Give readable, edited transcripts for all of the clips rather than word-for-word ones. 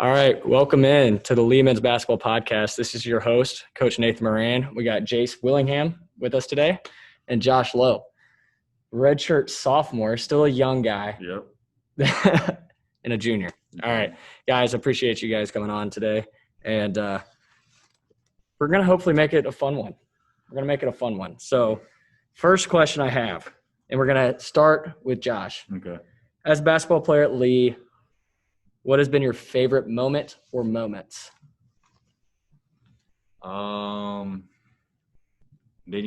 All right, welcome in to the Lee Men's Basketball Podcast. This is your host, Coach Nathan Moran. We got Jace Willingham with us today and Josh Lowe, redshirt sophomore, still a young guy. Yep. And a junior. All right, guys, appreciate you guys coming on today. And we're going to hopefully make it a fun one. So first question I have, and we're going to start with Josh. Okay. As a basketball player at Lee, what has been your favorite moment or moments? Beating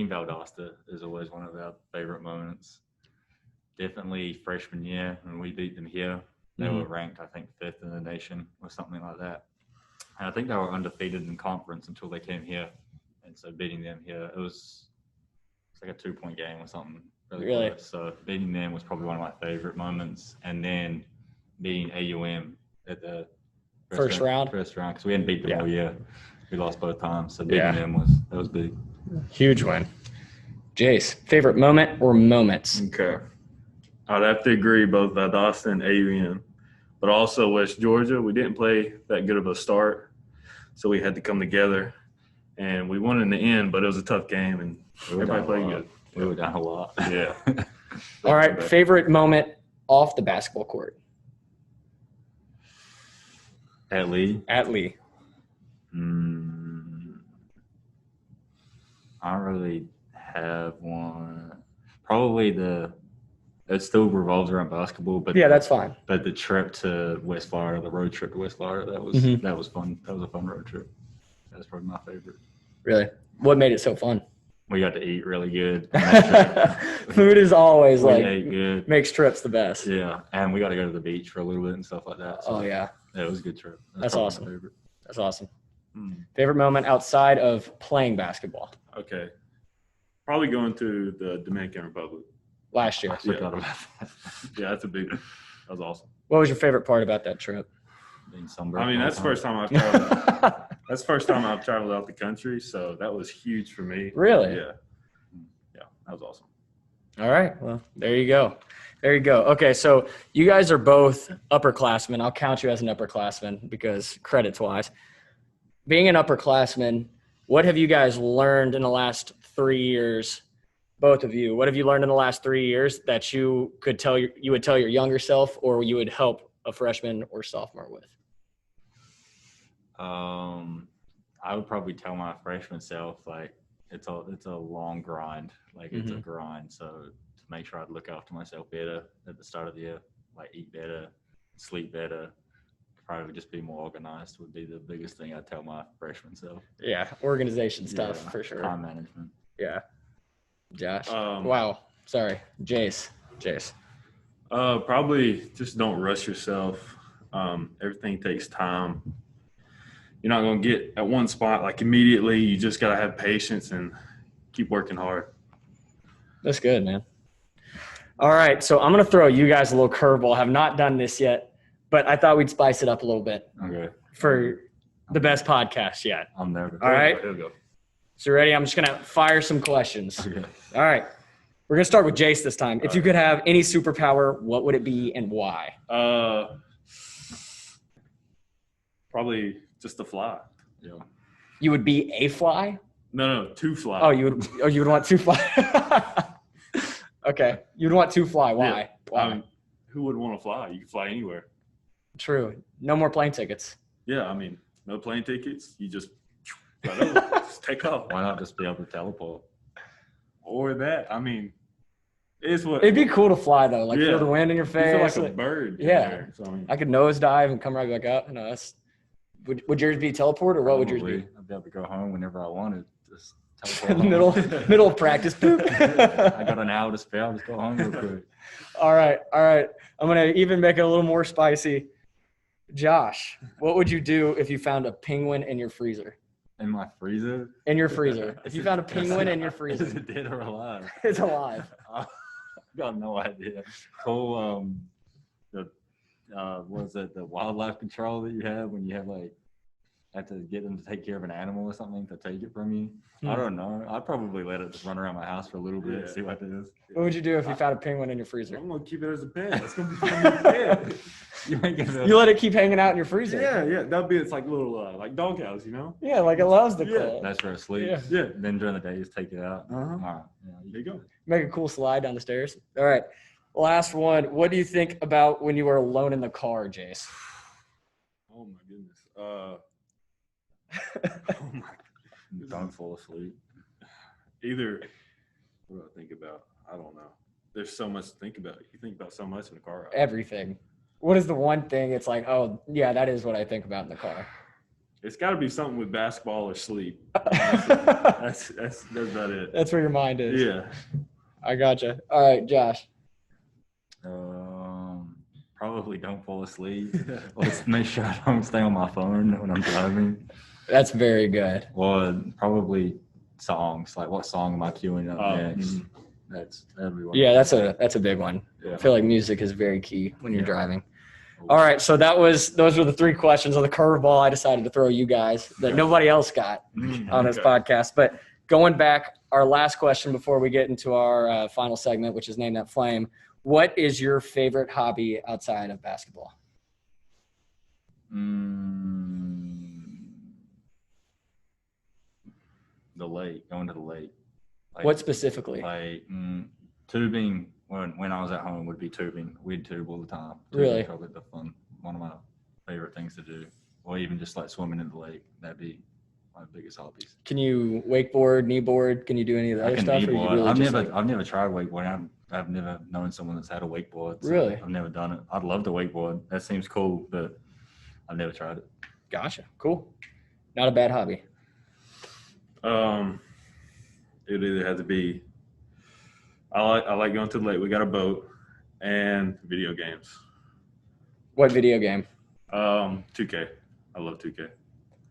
Valdosta is always one of our favorite moments. Definitely freshman year when we beat them here. They were ranked, I think, 5th in the nation or something like that. And I think they were undefeated in conference until they came here. And so beating them here, it's like a 2-point game or something. Really? Close. So beating them was probably one of my favorite moments. And then beating AUM at the first round, because we hadn't beat them all year. We lost both times, so beating them was big. Huge win. Jace, favorite moment or moments? Okay. I'd have to agree both Valdosta and AUM, but also West Georgia. We didn't play that good of a start, so we had to come together, and we won in the end, but it was a tough game, and everybody played good. We were down a lot. Yeah. All right, favorite moment off the basketball court? At Lee? At Lee. I don't really have one. Probably it still revolves around basketball, but yeah, that's fine. But the trip to West Florida, the road trip to West Florida, that was fun. That was a fun road trip. That's probably my favorite. Really? What made it so fun? We got to eat really good. Food is always good. Makes trips the best. Yeah, and we got to go to the beach for a little bit and stuff like that. So, yeah, it was a good trip. That's awesome. That's awesome. Favorite moment outside of playing basketball? Okay. Probably going to the Dominican Republic. Last year. I forgot about that. Yeah, that's a big one. That was awesome. What was your favorite part about that trip? Being sunburned. I mean, that's the first time I've traveled. That's the first time I've traveled out the country, so that was huge for me. Really? Yeah. Yeah, that was awesome. All right. Well, there you go. Okay, so you guys are both upperclassmen. I'll count you as an upperclassman because credits-wise. Being an upperclassman, what have you guys learned in the last 3 years, both of you? What have you learned in the last 3 years that you would tell your younger self or you would help a freshman or sophomore with? I would probably tell my freshman self, like, it's a long grind. Like, it's a grind. So to make sure I'd look after myself better at the start of the year, like eat better, sleep better, probably just be more organized would be the biggest thing I'd tell my freshman self. Yeah, organization stuff for sure. Time management. Yeah. Josh. Wow. Sorry. Jace. Probably just don't rush yourself. Everything takes time. You're not going to get at one spot like immediately. You just got to have patience and keep working hard. That's good, man. All right, so I'm going to throw you guys a little curveball. I have not done this yet, but I thought we'd spice it up a little bit. Okay. For the best podcast yet. I'm nervous. All right. Here we go. So ready? I'm just going to fire some questions. Okay. All right. We're going to start with Jace this time. If you could have any superpower, what would it be and why? Probably just to fly. Yeah. You would be a fly? No, to fly. Oh, you would want to fly. Okay. You'd want to fly. Why? Yeah. Why? Who would want to fly? You can fly anywhere. True. No more plane tickets. Yeah, I mean, no plane tickets. You just take off. Why not just be able to teleport? Or that. I mean, it's what. It'd be cool to fly though. Like feel the wind in your You face. feel like a bird. Yeah. There. So, I mean, I could nosedive and come right back up. No, that's. Would yours be teleport or what would yours be? I'd be able to go home whenever I wanted. Just teleport home. middle of practice. I got an hour to spare. I'll just go home real quick. All right. I'm gonna even make it a little more spicy. Josh, what would you do if you found a penguin in your freezer? In my freezer? In your freezer. If you found a penguin in your freezer. Is it dead or alive? It's alive. I got no idea. Cool. Was it the wildlife control that you have when you have like have to get them to take care of an animal or something to take it from you. I don't know. I'd probably let it just run around my house for a little bit, see what it is. What would you do if you found a penguin in your freezer? I'm gonna keep it as a pet. It's gonna be from the pet. You let it keep hanging out in your freezer. Yeah. That'll be it's like little like doghouse, you know. Yeah, like it loves the Yeah. cold. That's where it sleeps. Yeah. Then during the day, just take it out. Uh-huh. All right. Yeah, There you go. Make a cool slide down the stairs. All right. Last one. What do you think about when you were alone in the car, Jace? Oh my goodness. Don't fall asleep. Either. What do I think about? I don't know. There's so much to think about. You think about so much in the car. Everything. What is the one thing it's like, oh, yeah, that is what I think about in the car? It's got to be something with basketball or sleep. That's about it. That's where your mind is. Yeah. I gotcha. All right, Josh. Probably don't fall asleep. Let's make sure I don't stay on my phone when I'm driving. That's very good. Well, probably songs. Like, what song am I queuing up next? That's everyone. Yeah, that's a big one. Yeah. I feel like music is very key when you're driving. All right, so those were the 3 questions on the curveball I decided to throw you guys that nobody else got on this podcast. But going back, our last question before we get into our final segment, which is Name That Flame. What is your favorite hobby outside of basketball? The lake, going to the lake. Like, What specifically? Like tubing. When I was at home, would be tubing. We'd tube all the time. Really? Probably one of my favorite things to do, or even just like swimming in the lake. That'd be my biggest hobbies. Can you wakeboard, kneeboard? Can you do any of the other stuff? I've never tried wakeboarding. I've never known someone that's had a wakeboard. So Really? I've never done it. I'd love to wakeboard. That seems cool, but I've never tried it. Gotcha. Cool. Not a bad hobby. It either had to be. I like going to the lake. We got a boat and video games. What video game? 2K. I love 2K.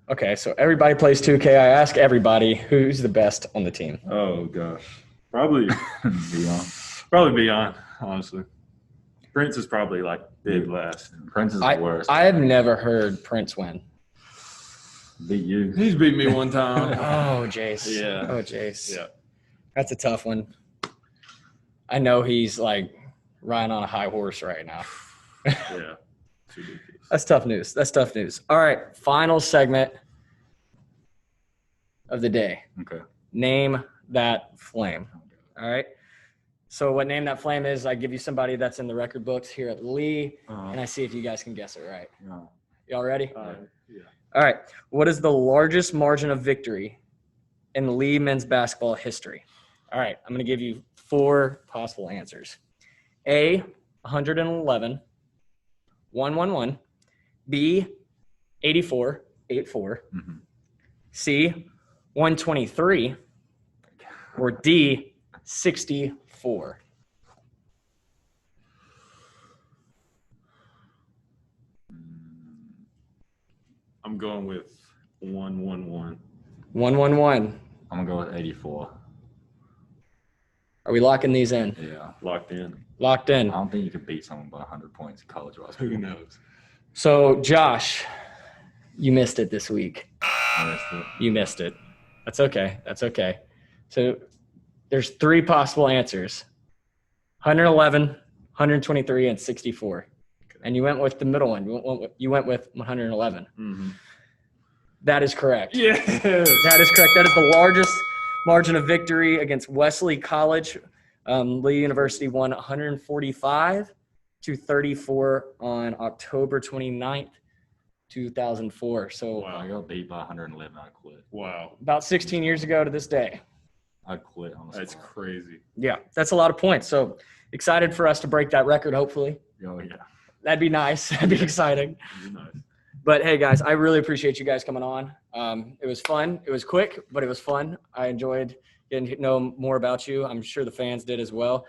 Okay, so everybody plays 2K. I ask everybody who's the best on the team. Oh gosh, probably Beyond. probably Beyond. Honestly, Prince is probably like dead last. Prince is the worst. I have never heard Prince win. Beat you. He's beat me one time. Oh, Jace. Yeah. Oh, Jace. Yeah. That's a tough one. I know he's like riding on a high horse right now. Yeah. It's ridiculous. That's tough news. That's tough news. All right. Final segment of the day. Okay. Name That Flame. All right. So what Name That Flame is, I give you somebody that's in the record books here at Lee, and I see if you guys can guess it right. Y'all ready? Yeah. All right. What is the largest margin of victory in Lee men's basketball history? All right. I'm going to give you 4 possible answers. A, 111, 111. B, 84, 84. Mm-hmm. C, 123. Or D, 64. I'm going with 111. 111. I'm gonna go with 84. Are we locking these in? Yeah. Locked in. Locked in. I don't think you could beat someone by 100 points in college basketball. Who knows? So, Josh, you missed it this week. I missed it. You missed it. That's okay. That's okay. So there's 3 possible answers. 111, 123, and 64. And you went with the middle one. You went with 111. Mm-hmm. That is correct. Yes. That is correct. That is the largest margin of victory against Wesley College. Lee University won 145 to 34 on October 29th, 2004. So Wow. I got beat by 111. I quit. Wow. about 16 years ago to this day. I quit on the That's spot. crazy. Yeah, that's a lot of points. So excited for us to break that record, hopefully. Oh, yeah. That'd be nice. That'd be exciting. It'd be nice. But hey, guys, I really appreciate you guys coming on. It was fun. It was quick, but it was fun. I enjoyed getting to know more about you. I'm sure the fans did as well.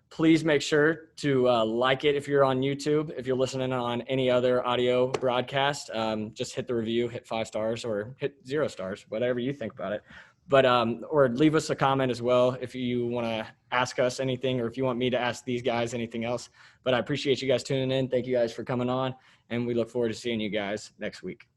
Please make sure to like it if you're on YouTube. If you're listening on any other audio broadcast, just hit the review, hit 5 stars or hit 0 stars, whatever you think about it. But or leave us a comment as well if you want to ask us anything or if you want me to ask these guys anything else. But I appreciate you guys tuning in. Thank you guys for coming on, and we look forward to seeing you guys next week.